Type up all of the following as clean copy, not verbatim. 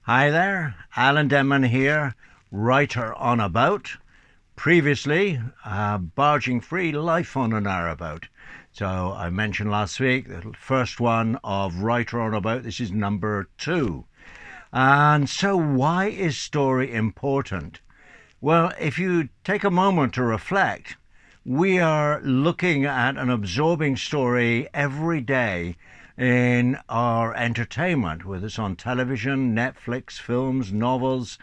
Hi there, Alan Denman here, writer on About. Previously, barging free life on an hour about. So I mentioned last week the first one of writer on About. This is number 2. And so, why is story important? Well, if you take a moment to reflect, we are looking at an absorbing story every day in our entertainment, whether it's on television, Netflix, films, novels,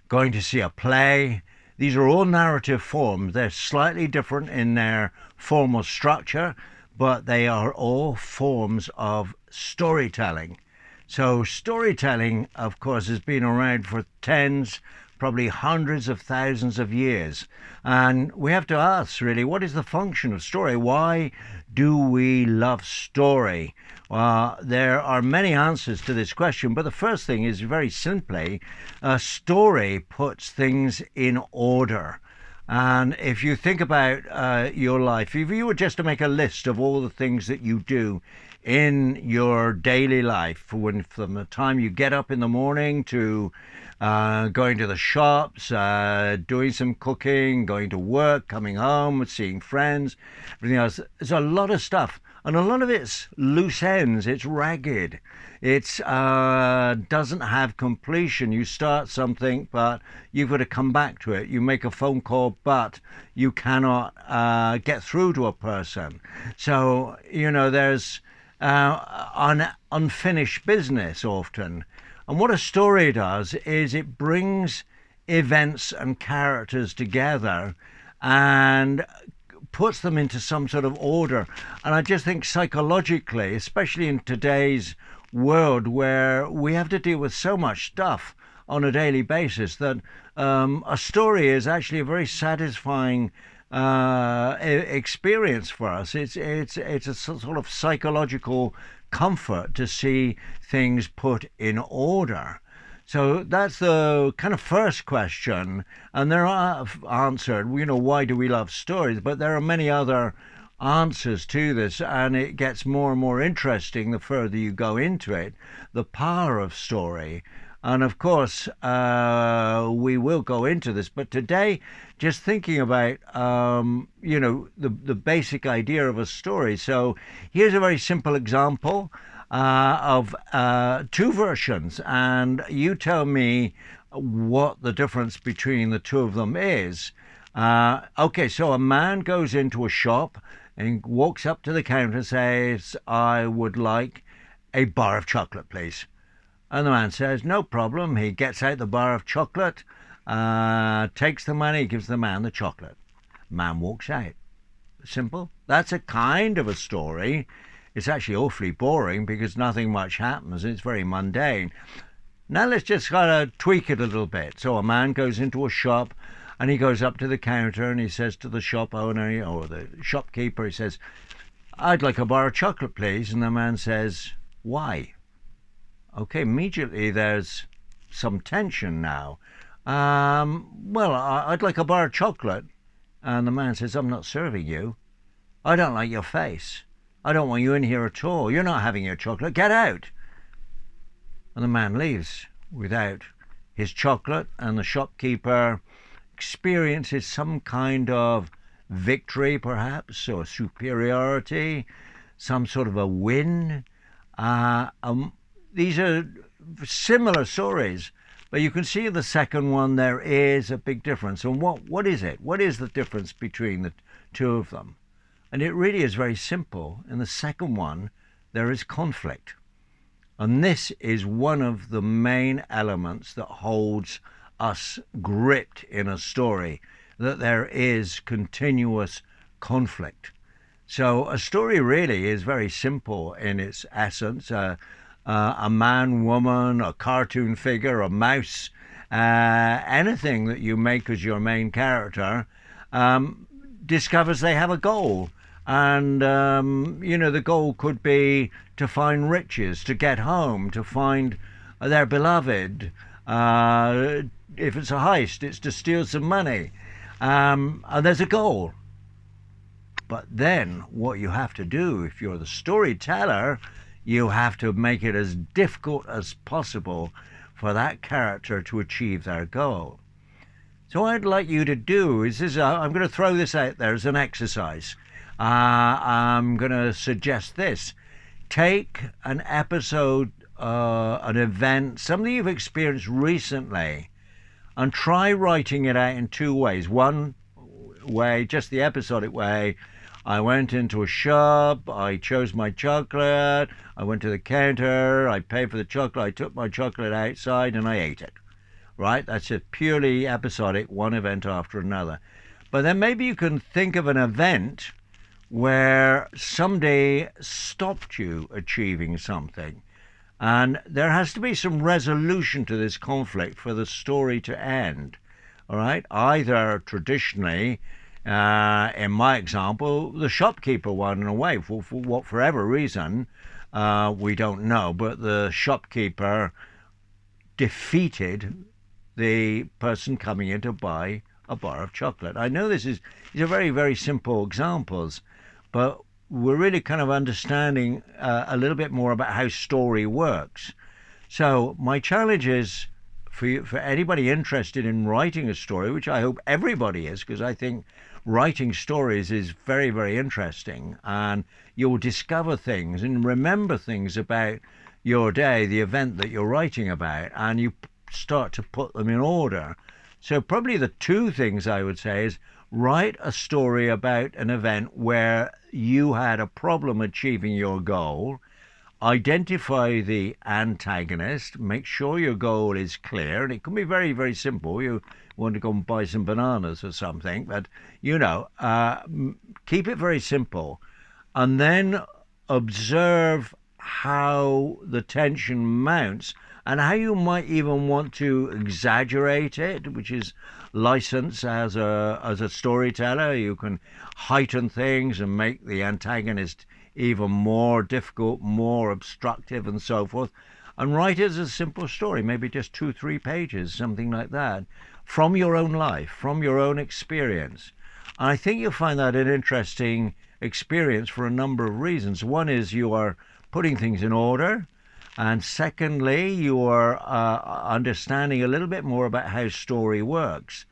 going to see a play. These are all narrative forms. They're slightly different in their formal structure, but they are all forms of storytelling. So, storytelling, of course, has been around for tens, probably hundreds of thousands of years. And we have to ask, really, what is the function of story? Why do we love story? There are many answers to this question, but the first thing is very simply a story puts things in order. And if you think about your life, if you were just to make a list of all the things that you do in your daily life, from the time you get up in the morning to going to the shops, doing some cooking, going to work, coming home, seeing friends, everything else, there's a lot of stuff. And a lot of it's loose ends, it's ragged. It doesn't have completion. You start something, but you've got to come back to it. You make a phone call, but you cannot get through to a person. So, there's unfinished business often. And what a story does is it brings events and characters together and puts them into some sort of order. And I just think psychologically, especially in today's world where we have to deal with so much stuff on a daily basis, that a story is actually a very satisfying experience for us. It's a sort of psychological comfort to see things put in order. So that's the kind of first question, and there are answered, why do we love stories? But there are many other answers to this, and it gets more and more interesting the further you go into it. The power of story. And of course, we will go into this, but today, just thinking about, the basic idea of a story. So here's a very simple example of two versions, and you tell me what the difference between the two of them is. Okay, so a man goes into a shop and walks up to the counter and says, I would like a bar of chocolate, please. And the man says, no problem. He gets out the bar of chocolate, takes the money, gives the man the chocolate. Man walks out. Simple. That's a kind of a story. It's actually awfully boring because nothing much happens. It's very mundane. Now let's just kind of tweak it a little bit. So a man goes into a shop and he goes up to the counter and he says to the shop owner or the shopkeeper, he says, I'd like a bar of chocolate, please. And the man says, why? Okay, immediately there's some tension now. Well, I'd like a bar of chocolate. And the man says, I'm not serving you. I don't like your face. I don't want you in here at all. You're not having your chocolate. Get out. And the man leaves without his chocolate, and the shopkeeper experiences some kind of victory, perhaps, or superiority, some sort of a win. These are similar stories, but you can see in the second one there is a big difference. And what is it? What is the difference between the two of them? And it really is very simple. In the second one, there is conflict. And this is one of the main elements that holds us gripped in a story, that there is continuous conflict. So a story really is very simple in its essence. A man, woman, a cartoon figure, a mouse, anything that you make as your main character, discovers they have a goal. And, the goal could be to find riches, to get home, to find their beloved. If it's a heist, it's to steal some money. And there's a goal. But then what you have to do, if you're the storyteller, you have to make it as difficult as possible for that character to achieve their goal. So what I'd like you to do is I'm going to throw this out there as an exercise. I'm going to suggest this. Take an episode, an event, something you've experienced recently, and try writing it out in two ways. One way, just the episodic way. I went into a shop, I chose my chocolate, I went to the counter, I paid for the chocolate, I took my chocolate outside and I ate it. Right? That's just purely episodic, one event after another. But then maybe you can think of an event where somebody stopped you achieving something. And there has to be some resolution to this conflict for the story to end. All right? Either traditionally, in my example, the shopkeeper won away for whatever reason, we don't know, but the shopkeeper defeated the person coming in to buy a bar of chocolate. I know these are very, very simple examples, but we're really kind of understanding a little bit more about how story works. So my challenge is for anybody interested in writing a story, which I hope everybody is, because I think writing stories is very, very interesting, and you'll discover things and remember things about your day, the event that you're writing about, and you start to put them in order. So probably the two things I would say is write a story about an event where you had a problem achieving your goal, identify the antagonist, make sure your goal is clear, and it can be very, very simple. You want to go and buy some bananas or something, but keep it very simple, and then observe how the tension mounts and how you might even want to exaggerate it, which is license as a storyteller. You can heighten things and make the antagonist even more difficult, more obstructive, and so forth, and write it as a simple story, maybe just 2-3 pages, something like that, from your own life, from your own experience. And I think you'll find that an interesting experience for a number of reasons. One is you are putting things in order, and secondly, you are understanding a little bit more about how story works.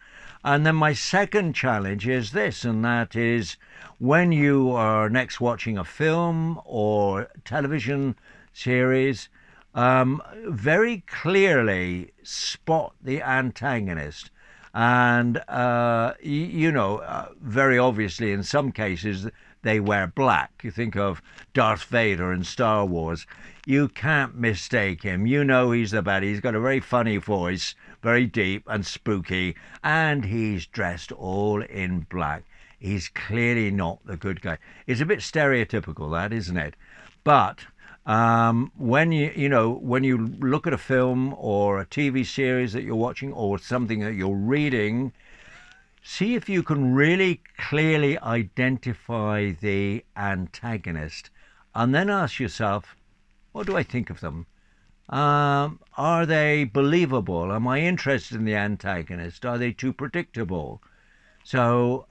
And then my second challenge is this, and that is when you are next watching a film or television series, very clearly spot the antagonist. And, very obviously in some cases, they wear black. You think of Darth Vader in Star Wars. You can't mistake him. You know he's the bad. He's got a very funny voice, very deep and spooky, and he's dressed all in black. He's clearly not the good guy. It's a bit stereotypical, that, isn't it? But when you look at a film or a TV series that you're watching or something that you're reading, see if you can really clearly identify the antagonist, and then ask yourself, what do I think of them? Are they believable? Am I interested in the antagonist? Are they too predictable? So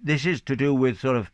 this is to do with sort of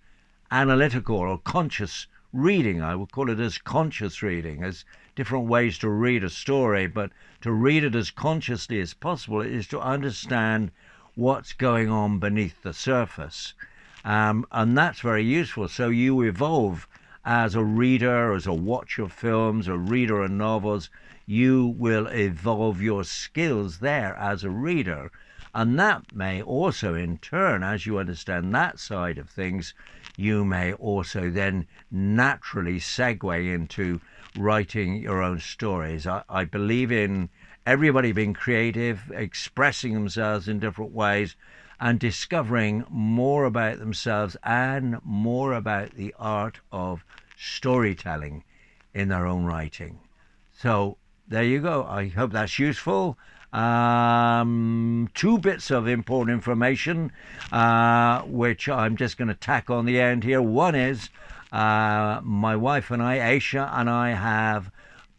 analytical or conscious reading. I would call it as conscious reading, as different ways to read a story, but to read it as consciously as possible is to understand what's going on beneath the surface. And that's very useful. So you evolve as a reader, as a watcher of films, a reader of novels. You will evolve your skills there as a reader. And that may also, in turn, as you understand that side of things, you may also then naturally segue into writing your own stories. I believe in everybody being creative, expressing themselves in different ways, and discovering more about themselves and more about the art of storytelling in their own writing. So there you go. I hope that's useful. 2 bits of important information, which I'm just going to tack on the end here. One is my wife and I, Aisha and I, have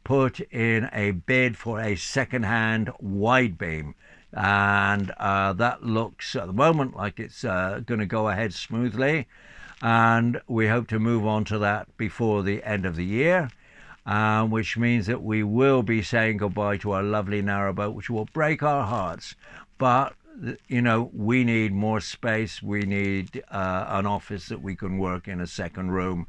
put in a bid for a second-hand wide beam, and that looks at the moment like it's going to go ahead smoothly, and we hope to move on to that before the end of the year. which means that we will be saying goodbye to our lovely narrowboat, which will break our hearts. But we need more space. We need an office that we can work in, a second room.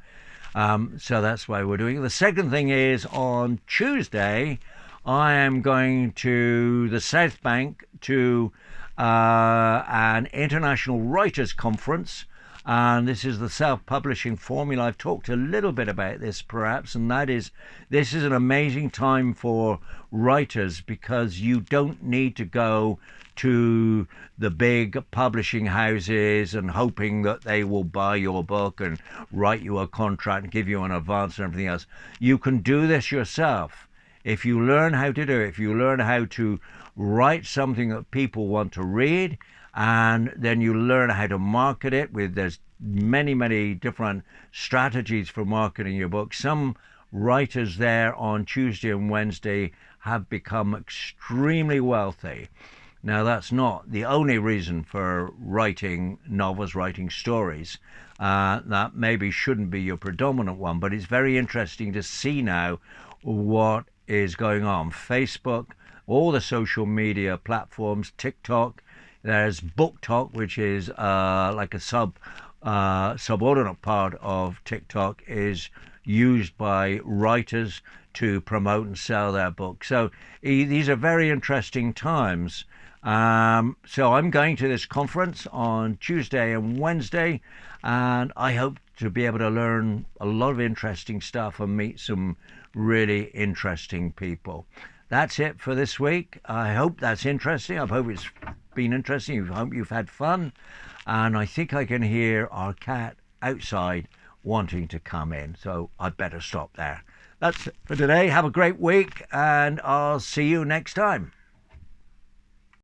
So that's why we're doing it. The second thing is on Tuesday, I am going to the South Bank to an international writers conference. And this is the self-publishing formula. I've talked a little bit about this perhaps, and that is this is an amazing time for writers because you don't need to go to the big publishing houses and hoping that they will buy your book and write you a contract and give you an advance and everything else. You can do this yourself. If you learn how to do it, if you learn how to write something that people want to read, and then you learn how to market it there's many different strategies for marketing your book. Some writers there on Tuesday and Wednesday have become extremely wealthy. Now, that's not the only reason for writing novels, writing stories. That maybe shouldn't be your predominant one, but it's very interesting to see now what is going on. Facebook, all the social media platforms, TikTok, there's Book Talk, which is like a subordinate part of TikTok, is used by writers to promote and sell their books. So these are very interesting times. So I'm going to this conference on Tuesday and Wednesday, and I hope to be able to learn a lot of interesting stuff and meet some really interesting people. That's it for this week. I hope that's interesting. I hope it's been interesting. I hope you've had fun. And I think I can hear our cat outside wanting to come in. So I'd better stop there. That's it for today. Have a great week, and I'll see you next time.